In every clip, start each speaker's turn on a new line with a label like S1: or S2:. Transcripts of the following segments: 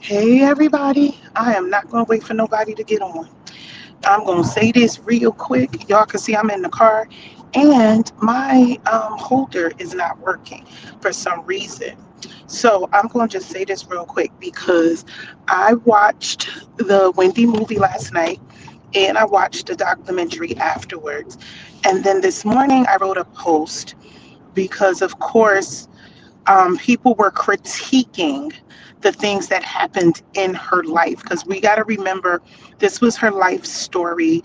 S1: Hey everybody, I am not going to wait for nobody to get on. I'm going to say this real quick. Y'all can see I'm in the car and my holder is not working for some reason. So I'm going to just say this real quick because I watched the Wendy movie last night and I watched the documentary afterwards. And then this morning I wrote a post because, of course, people were critiquing the things that happened in her life because we got to remember this was her life story,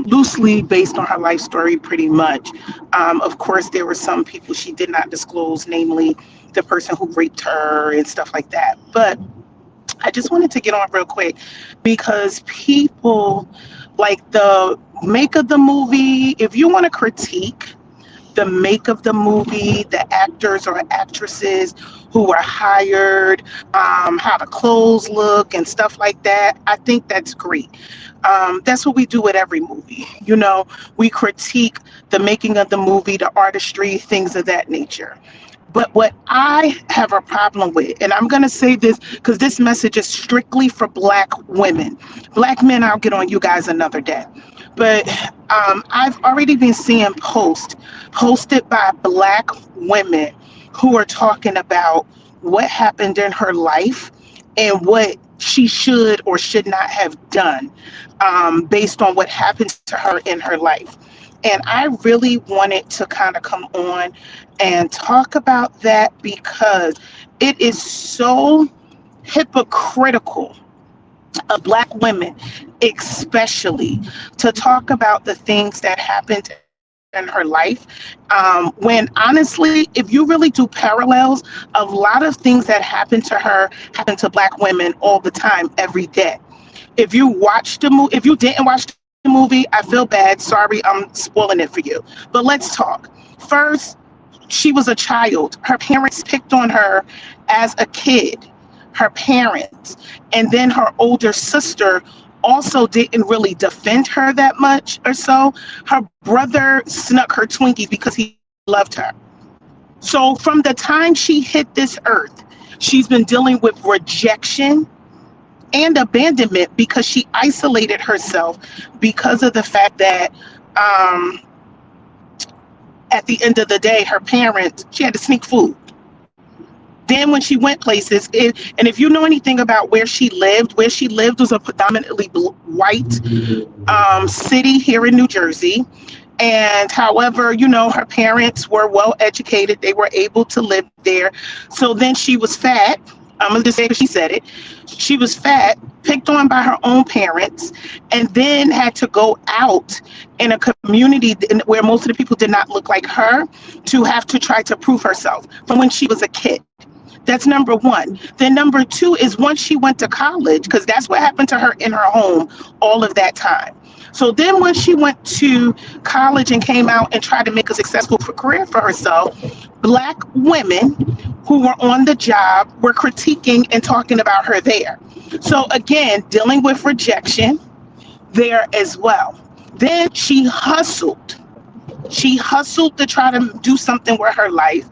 S1: loosely based on her life story, pretty much. Of course, there were some people she did not disclose, namely the person who raped her and stuff like that. But I just wanted to get on real quick because people like the make of the movie, if you want to critique the make of the movie, the actors or actresses who were hired, how the clothes look and stuff like that. I think that's great. That's what we do with every movie. We critique the making of the movie, the artistry, things of that nature. But what I have a problem with, and I'm going to say this because this message is strictly for Black women. Black men, I'll get on you guys another day. But I've already been seeing posts posted by Black women who are talking about what happened in her life and what she should or should not have done based on what happened to her in her life. And I really wanted to kind of come on and talk about that because it is so hypocritical of Black women, especially, to talk about the things that happened in her life. When honestly, if you really do parallels, a lot of things that happen to her happen to Black women all the time, every day. If you didn't watch the movie, I feel bad. Sorry, I'm spoiling it for you. But let's talk. First, she was a child. Her parents picked on her as a kid, her parents. And then her older sister also didn't really defend her that much or so. Her brother snuck her Twinkies because he loved her. So from the time she hit this earth, she's been dealing with rejection and abandonment because she isolated herself because of the fact that um, at the end of the day, her parents, she had to sneak food. Then when she went places, and if you know anything about where she lived was a predominantly white city here in New Jersey. And however, her parents were well educated. They were able to live there. So then she was fat. I'm going to just say because she said it. She was fat, picked on by her own parents, and then had to go out in a community where most of the people did not look like her to have to try to prove herself from when she was a kid. That's number one. Then number two is once she went to college, because that's what happened to her in her home all of that time. So then when she went to college and came out and tried to make a successful career for herself, Black women who were on the job were critiquing and talking about her there. So again, dealing with rejection there as well. Then she hustled to try to do something with her life.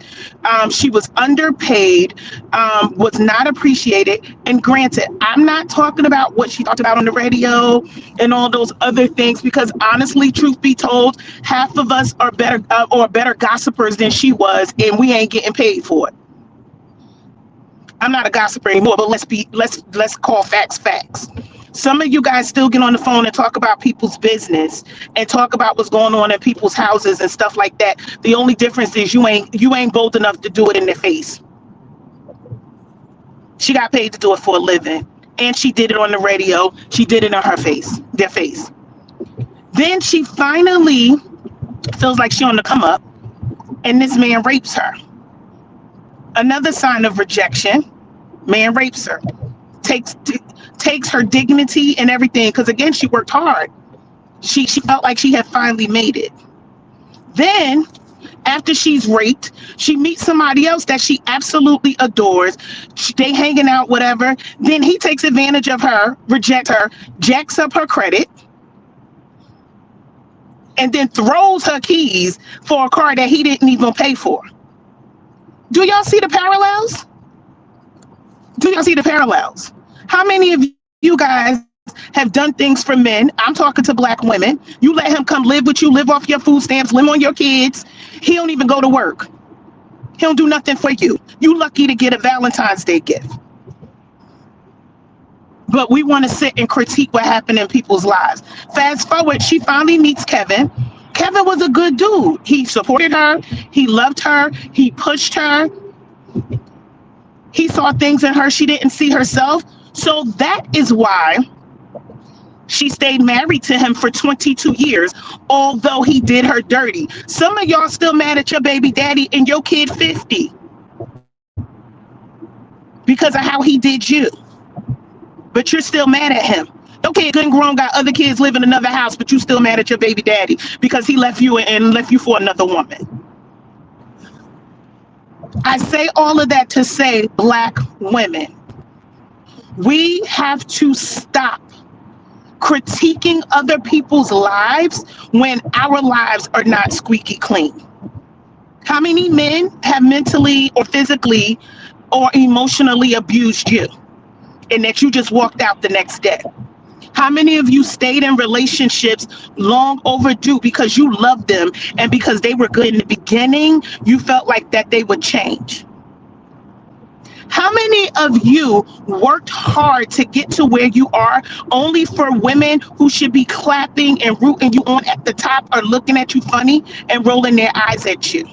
S1: She was underpaid, was not appreciated. And granted, I'm not talking about what she talked about on the radio and all those other things, because honestly, truth be told, half of us are better gossipers than she was, and we ain't getting paid for it. I'm not a gossiper anymore, but let's call facts facts. Some of you guys still get on the phone and talk about people's business and talk about what's going on in people's houses and stuff like that. The only difference is you ain't bold enough to do it in their face. She got paid to do it for a living, and she did it on the radio. She did it on their face. Then she finally feels like she on the come up, and this man rapes her. Another sign of rejection. Man rapes her, takes takes her dignity and everything. Because again, she worked hard. She felt like she had finally made it. Then, after she's raped, she meets somebody else that she absolutely adores. They hanging out, whatever. Then he takes advantage of her, rejects her, jacks up her credit, and then throws her keys for a car that he didn't even pay for. Do y'all see the parallels? Do y'all see the parallels? How many of you guys have done things for men? I'm talking to black women. You let him come live with you, live off your food stamps, live on your kids. He don't even go to work. He don't do nothing for you. You lucky to get a Valentine's Day gift. But we want to sit and critique what happened in people's lives. Fast forward, she finally meets Kevin. Kevin was a good dude. He supported her, he loved her, he pushed her, he saw things in her she didn't see herself. So that is why she stayed married to him for 22 years, although he did her dirty. Some of y'all still mad at your baby daddy and your kid 50 because of how he did you. But you're still mad at him. Your kid good and grown, got other kids live in another house, but you still mad at your baby daddy because he left you and left you for another woman. I say all of that to say, black women, we have to stop critiquing other people's lives when our lives are not squeaky clean. How many men have mentally or physically or emotionally abused you and that you just walked out the next day? How many of you stayed in relationships long overdue because you loved them and because they were good in the beginning, you felt like that they would change? How many of you worked hard to get to where you are only for women who should be clapping and rooting you on at the top are looking at you funny and rolling their eyes at you?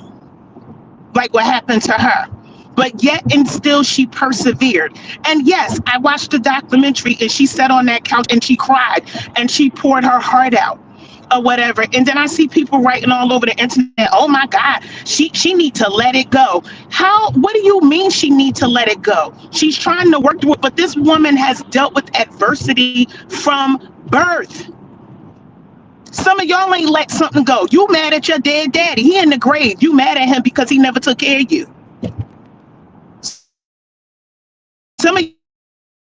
S1: Like what happened to her. But yet and still she persevered. And yes, I watched the documentary and she sat on that couch and she cried and she poured her heart out or whatever. And then I see people writing all over the internet, oh my God, she need to let it go. How, what do you mean she need to let it go? She's trying to work through it, but this woman has dealt with adversity from birth. Some of y'all ain't let something go. You mad at your dead daddy. He in the grave. You mad at him because he never took care of you. Some of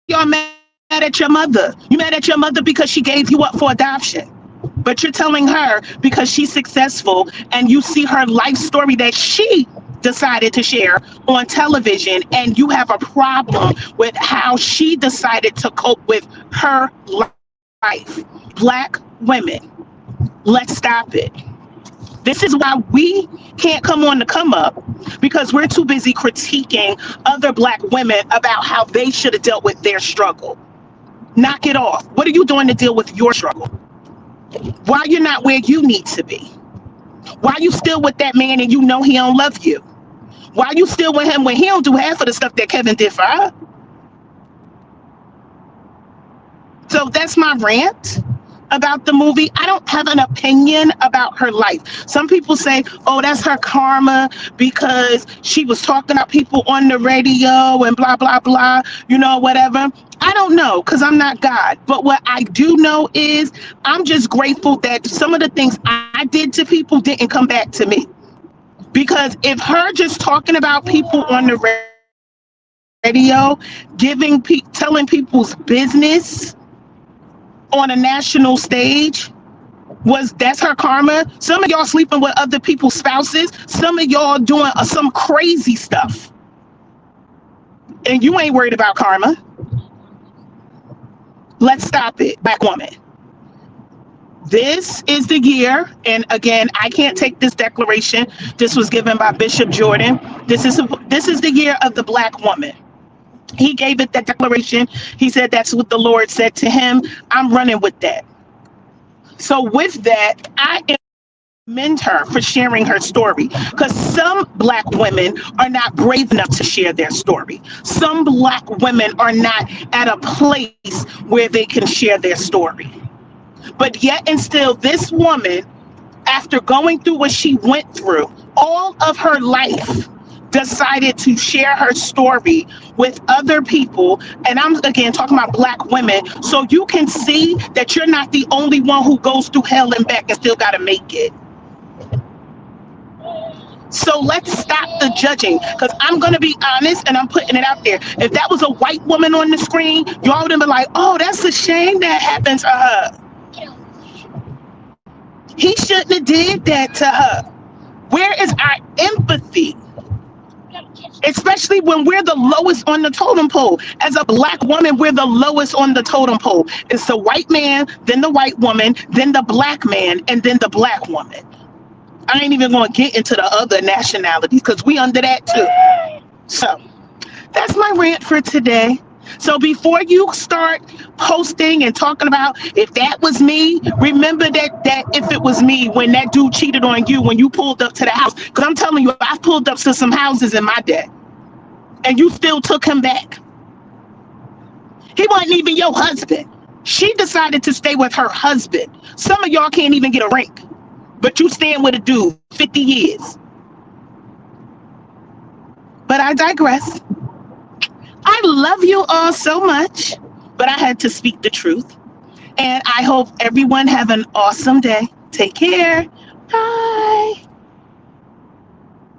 S1: y'all mad at your mother. You mad at your mother because she gave you up for adoption. But you're telling her because she's successful and you see her life story that she decided to share on television and you have a problem with how she decided to cope with her life. Black women, let's stop it. This is why we can't come on the come up, because we're too busy critiquing other black women about how they should have dealt with their struggle. Knock it off. What are you doing to deal with your struggle? Why you're not where you need to be? Why you still with that man and you know he don't love you? Why you still with him when he don't do half of the stuff that Kevin did for her? So that's my rant about the movie. I don't have an opinion about her life. Some people say, oh, that's her karma because she was talking about people on the radio and blah, blah, blah, you know, whatever. I don't know because I'm not God. But what I do know is I'm just grateful that some of the things I did to people didn't come back to me. Because if her just talking about people on the radio, telling people's business on a national stage, that's her karma. Some of y'all sleeping with other people's spouses. Some of y'all doing some crazy stuff. And you ain't worried about karma. Let's stop it, black woman. This is the year, and again, I can't take this declaration. This was given by Bishop Jordan. This is the year of the black woman. He gave it that declaration. He said that's what the Lord said to him. I'm running with that. So with that, I commend her for sharing her story, because some black women are not brave enough to share their story. Some black women are not at a place where they can share their story. But yet and still, this woman, after going through what she went through all of her life, decided to share her story with other people. And I'm again talking about black women, so you can see that you're not the only one who goes through hell and back and still got to make it. So let's stop the judging, because I'm going to be honest and I'm putting it out there. If that was a white woman on the screen, y'all would have been like, oh, that's a shame that happened to her. He shouldn't have did that to her. Where is our empathy? Especially when we're the lowest on the totem pole. As a black woman, we're the lowest on the totem pole. It's the white man, then the white woman, then the black man, and then the black woman. I ain't even going to get into the other nationalities because we under that too. So that's my rant for today. So before you start posting and talking about if that was me, remember that if it was me when that dude cheated on you when you pulled up to the house. Because I'm telling you, I've pulled up to some houses in my day and you still took him back. He wasn't even your husband. She decided to stay with her husband. Some of y'all can't even get a ring, but you stand with a dude 50 years. But I digress. I love you all so much, but I had to speak the truth. And I hope everyone have an awesome day. Take care.